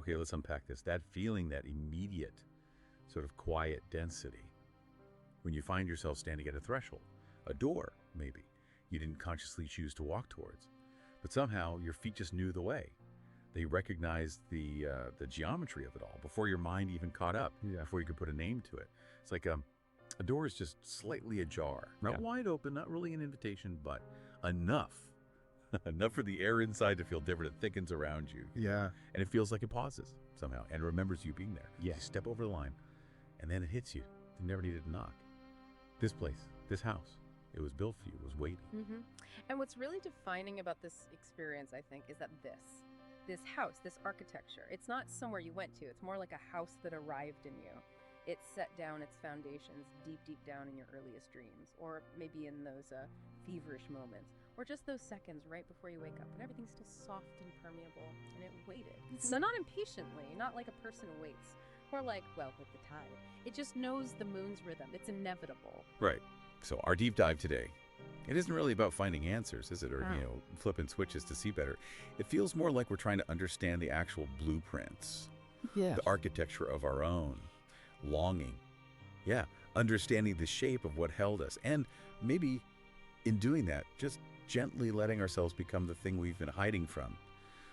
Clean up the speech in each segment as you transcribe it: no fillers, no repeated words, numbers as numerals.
Okay, let's unpack this. That feeling, that immediate sort of quiet density, when you find yourself standing at a threshold, a door, maybe, you didn't consciously choose to walk towards, but somehow your feet just knew the way. They recognized the geometry of it all before your mind even caught up, before you could put a name to it. It's like a door is just slightly ajar, not wide open, not really an invitation, but enough. Enough for the air inside to feel different. It thickens around you. Yeah. And it feels like it pauses somehow and remembers you being there. Yeah. You step over the line, and then it hits you. You never needed to knock. This place, this house, it was built for you, it was waiting. And what's really defining about this experience, I think, is that this house, this architecture, it's not somewhere you went to. It's more like a house that arrived in you. It set down its foundations deep, deep down in your earliest dreams, or maybe in those feverish moments, or just those seconds right before you wake up, and everything's still soft and permeable, and it waited. So not impatiently, not like a person waits, or like, well, with the tide. It just knows the moon's rhythm. It's inevitable. Right. So our deep dive today, it isn't really about finding answers, is it? Or, flipping switches to see better. It feels more like we're trying to understand the actual blueprints, the architecture of our own longing. Yeah, understanding the shape of what held us. And maybe in doing that, just gently letting ourselves become the thing we've been hiding from.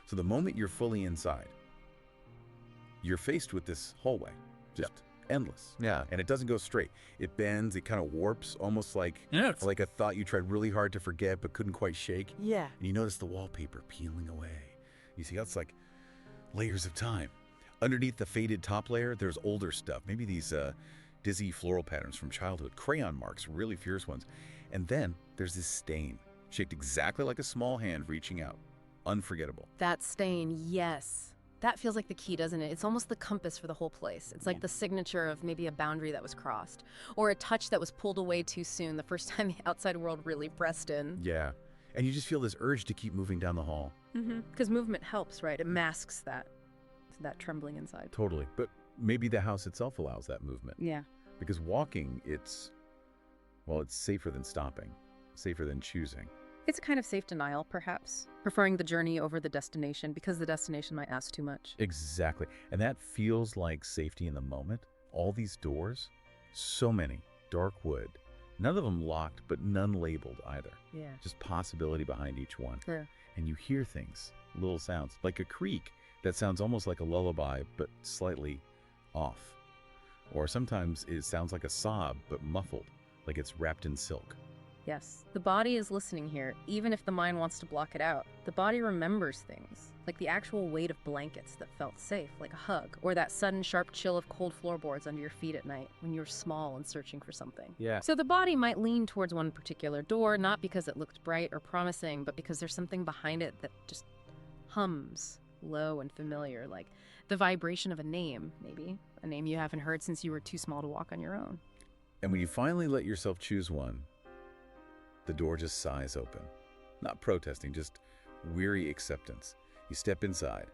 So the moment you're fully inside, you're faced with this hallway, just endless. Yeah. And it doesn't go straight. It bends, it kind of warps, almost like a thought you tried really hard to forget but couldn't quite shake. Yeah. And you notice the wallpaper peeling away. You see how it's like layers of time. Underneath the faded top layer, there's older stuff. Maybe these dizzy floral patterns from childhood, crayon marks, really fierce ones. And then there's this stain, shaped exactly like a small hand reaching out. Unforgettable. That stain, yes. That feels like the key, doesn't it? It's almost the compass for the whole place. It's like the signature of maybe a boundary that was crossed, or a touch that was pulled away too soon the first time the outside world really pressed in. Yeah. And you just feel this urge to keep moving down the hall. Because movement helps, right? It masks that trembling inside. Totally. But maybe the house itself allows that movement. Yeah. Because walking, it's safer than stopping, safer than choosing. It's a kind of safe denial, perhaps, preferring the journey over the destination because the destination might ask too much. Exactly. And that feels like safety in the moment. All these doors, so many, dark wood, none of them locked, but none labeled either. Yeah. Just possibility behind each one. Yeah. And you hear things, little sounds, like a creak that sounds almost like a lullaby, but slightly off. Or sometimes it sounds like a sob, but muffled, like it's wrapped in silk. Yes, the body is listening here, even if the mind wants to block it out. The body remembers things, like the actual weight of blankets that felt safe, like a hug, or that sudden sharp chill of cold floorboards under your feet at night when you're small and searching for something. Yeah. So the body might lean towards one particular door, not because it looked bright or promising, but because there's something behind it that just hums, low and familiar, like the vibration of a name, maybe. A name you haven't heard since you were too small to walk on your own. And when you finally let yourself choose one, the door just sighs open. Not protesting, just weary acceptance. You step inside,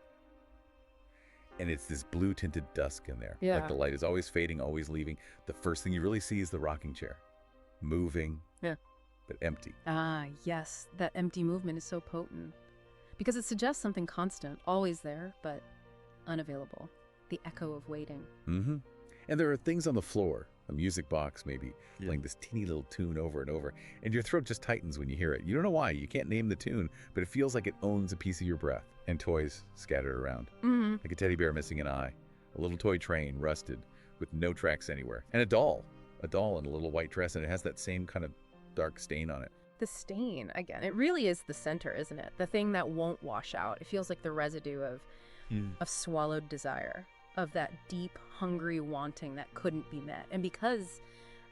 and it's this blue-tinted dusk in there. Yeah. Like the light is always fading, always leaving. The first thing you really see is the rocking chair. Moving, but empty. Ah, yes, that empty movement is so potent. Because it suggests something constant, always there, but unavailable. The echo of waiting. And there are things on the floor, a music box maybe, playing this teeny little tune over and over, and your throat just tightens when you hear it. You don't know why, you can't name the tune, but it feels like it owns a piece of your breath. And toys scattered around, like a teddy bear missing an eye, a little toy train rusted with no tracks anywhere, and a doll in a little white dress, and it has that same kind of dark stain on it. The stain, again, it really is the center, isn't it? The thing that won't wash out. It feels like the residue of swallowed desire, of that deep, hungry wanting that couldn't be met. And because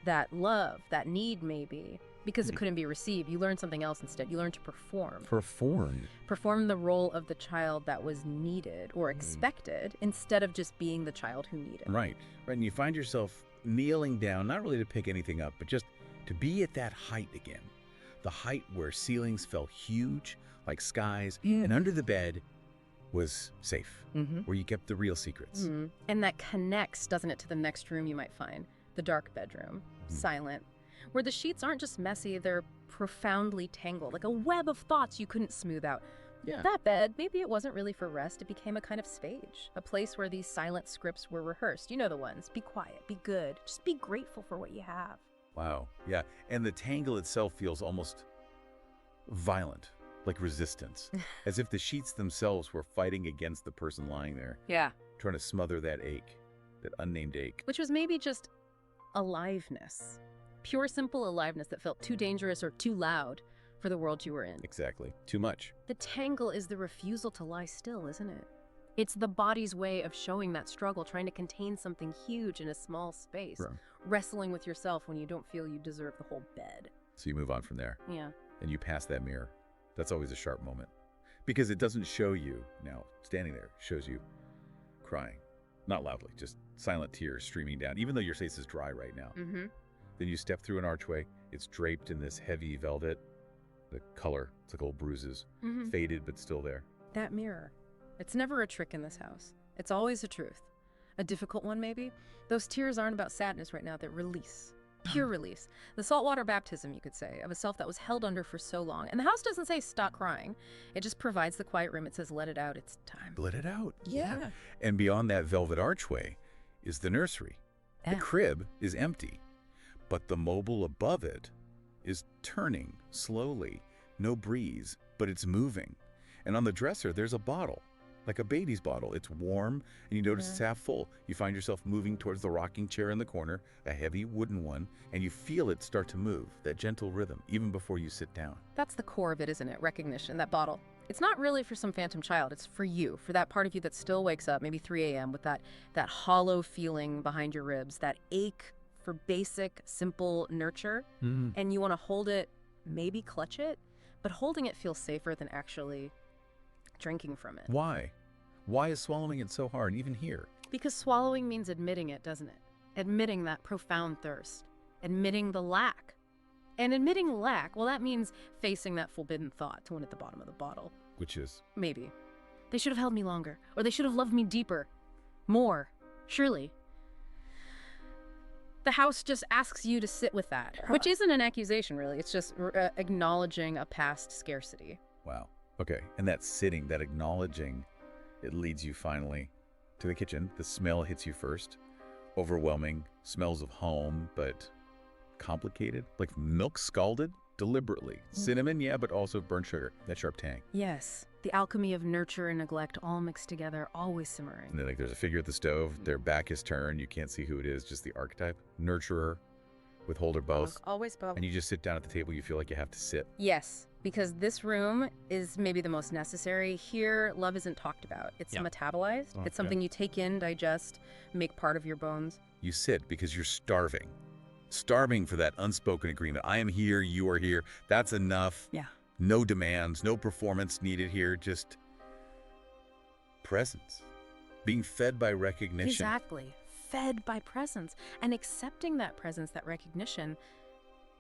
that love, that need maybe, because it couldn't be received, you learn something else instead. You learn to perform. Perform the role of the child that was needed or expected instead of just being the child who needed. Right. And you find yourself kneeling down, not really to pick anything up, but just to be at that height again. The height where ceilings felt huge, like skies, and under the bed was safe, where you kept the real secrets. And that connects, doesn't it, to the next room you might find, the dark bedroom, silent, where the sheets aren't just messy, they're profoundly tangled, like a web of thoughts you couldn't smooth out, Yeah. That bed, maybe it wasn't really for rest. It became a kind of stage, a place where these silent scripts were rehearsed. You know the ones. Be quiet, be good, just be grateful for what you have. Wow. Yeah. And the tangle itself feels almost violent, like resistance, as if the sheets themselves were fighting against the person lying there, Yeah. trying to smother that ache, that unnamed ache. Which was maybe just aliveness. Pure, simple aliveness that felt too dangerous or too loud for the world you were in. Exactly. Too much. The tangle is the refusal to lie still, isn't it? It's the body's way of showing that struggle, trying to contain something huge in a small space, Right. wrestling with yourself when you don't feel you deserve the whole bed. So you move on from there Yeah. and you pass that mirror. That's always a sharp moment because it doesn't show you now standing there, shows you crying, not loudly, just silent tears streaming down, even though your face is dry right now. Mm-hmm. Then you step through an archway. It's draped in this heavy velvet. The color, it's like old bruises, Mm-hmm. faded but still there. That mirror. It's never a trick in this house. It's always a truth. A difficult one, maybe. Those tears aren't about sadness right now. They're release. Pure release. The saltwater baptism, you could say, of a self that was held under for so long. And the house doesn't say stop crying. It just provides the quiet room. It says let it out. It's time. Let it out. Yeah. And beyond that velvet archway is the nursery. The Yeah. crib is empty, but the mobile above it is turning slowly. No breeze, but it's moving. And on the dresser, there's a bottle, like a baby's bottle. It's warm, and you notice it's half full. You find yourself moving towards the rocking chair in the corner, a heavy wooden one, and you feel it start to move, that gentle rhythm, even before you sit down. That's the core of it, isn't it? Recognition, that bottle. It's not really for some phantom child. It's for you, for that part of you that still wakes up, maybe 3 a.m., with that hollow feeling behind your ribs, that ache for basic, simple nurture. And you want to hold it, maybe clutch it, but holding it feels safer than actually drinking from it. Why? Why is swallowing it so hard, even here? Because swallowing means admitting it, doesn't it? Admitting that profound thirst. Admitting the lack. And admitting lack, well, that means facing that forbidden thought to one at the bottom of the bottle. Which is, Maybe. They should have held me longer. Or they should have loved me deeper. More. Surely. The house just asks you to sit with that. Which isn't an accusation, really. It's just acknowledging a past scarcity. wow. Okay, and that sitting, that acknowledging, it leads you finally to the kitchen. The smell hits you first. Overwhelming, smells of home, but complicated. Like milk scalded deliberately. Cinnamon, yeah, but also burnt sugar. That sharp tang. Yes. The alchemy of nurture and neglect all mixed together, always simmering. And then like there's a figure at the stove. Their back is turned. You can't see who it is, just the archetype. Nurturer, withholder both. Always both. And you just sit down at the table. You feel like you have to sit. Yes, because this room is maybe the most necessary. Here, love isn't talked about. It's metabolized. It's something you take in, digest, make part of your bones. You sit because you're starving. Starving for that unspoken agreement. I am here, you are here. That's enough. Yeah. No demands, no performance needed here, just presence. Being fed by recognition. Exactly. Fed by presence. And accepting that presence, that recognition,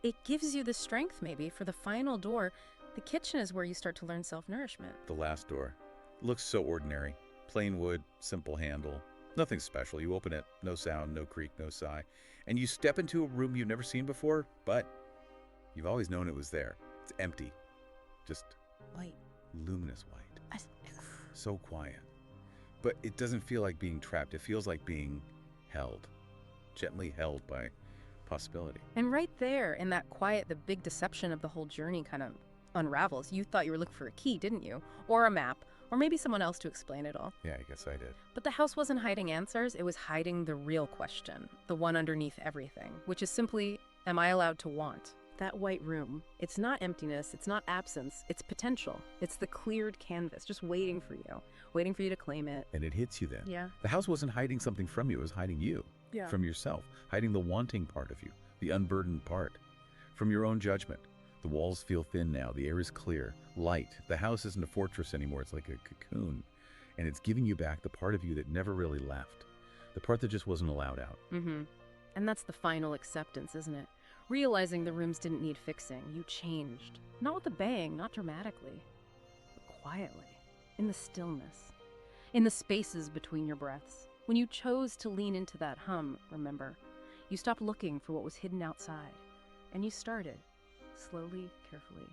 it gives you the strength maybe for the final door. The kitchen is where you start to learn self-nourishment. The last door. Looks so ordinary. Plain wood, simple handle. Nothing special. You open it, no sound, no creak, no sigh. And you step into a room you've never seen before, but you've always known it was there. It's empty. Just White. luminous white. So quiet. But it doesn't feel like being trapped. It feels like being held. Gently held by possibility. And right there in that quiet, the big deception of the whole journey kind of unravels. You thought you were looking for a key, didn't you? Or a map, or maybe someone else to explain it all. Yeah, I guess I did. But the house wasn't hiding answers, it was hiding the real question, the one underneath everything, which is simply, am I allowed to want? That white room, it's not emptiness, it's not absence, it's potential. It's the cleared canvas, just waiting for you to claim it. And it hits you then. Yeah. The house wasn't hiding something from you, it was hiding you. Yeah. From yourself, hiding the wanting part of you, the unburdened part. From your own judgment. The walls feel thin now, the air is clear, light. The house isn't a fortress anymore, it's like a cocoon. And it's giving you back the part of you that never really left. The part that just wasn't allowed out. Mm-hmm. And that's the final acceptance, isn't it? Realizing the rooms didn't need fixing. You changed. Not with a bang, not dramatically, but quietly, in the stillness, in the spaces between your breaths. When you chose to lean into that hum, remember, you stopped looking for what was hidden outside, and you started, slowly, carefully,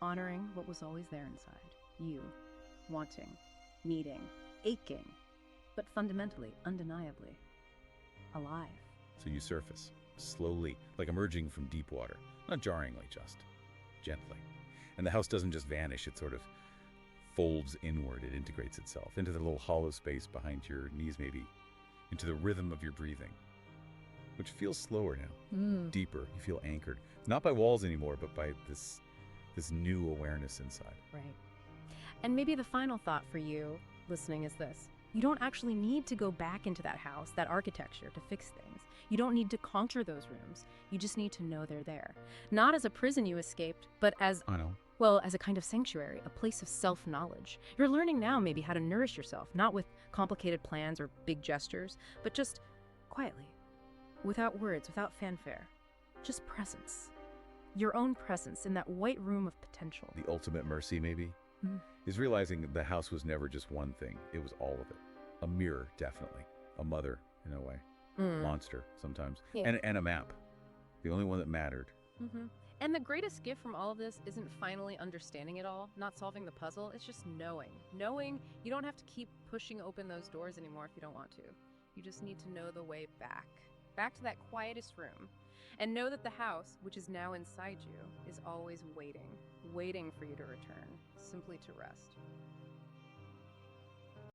honoring what was always there inside, you. wanting, needing, aching, but fundamentally, undeniably, alive. So you surface, slowly, like emerging from deep water. Not jarringly, just gently. And the house doesn't just vanish, it sort of folds inward. It integrates itself into the little hollow space behind your knees, maybe, into the rhythm of your breathing, which feels slower now, deeper. You feel anchored, not by walls anymore, but by this new awareness inside. Right. And maybe the final thought for you listening is this. You don't actually need to go back into that house, that architecture, to fix things. You don't need to conquer those rooms. You just need to know they're there. Not as a prison you escaped, but as, I know. well, as a kind of sanctuary, a place of self-knowledge. You're learning now maybe how to nourish yourself, not with complicated plans or big gestures, but just quietly, without words, without fanfare. Just presence. Your own presence in that white room of potential. The ultimate mercy, maybe, is realizing the house was never just one thing. It was all of it. A mirror, definitely. A mother, in a way. Monster, sometimes. Yeah. And a map. The only one that mattered. And the greatest gift from all of this isn't finally understanding it all, not solving the puzzle. It's just knowing. Knowing you don't have to keep pushing open those doors anymore if you don't want to. You just need to know the way back. Back to that quietest room. And know that the house, which is now inside you, is always waiting for you to return, simply to rest.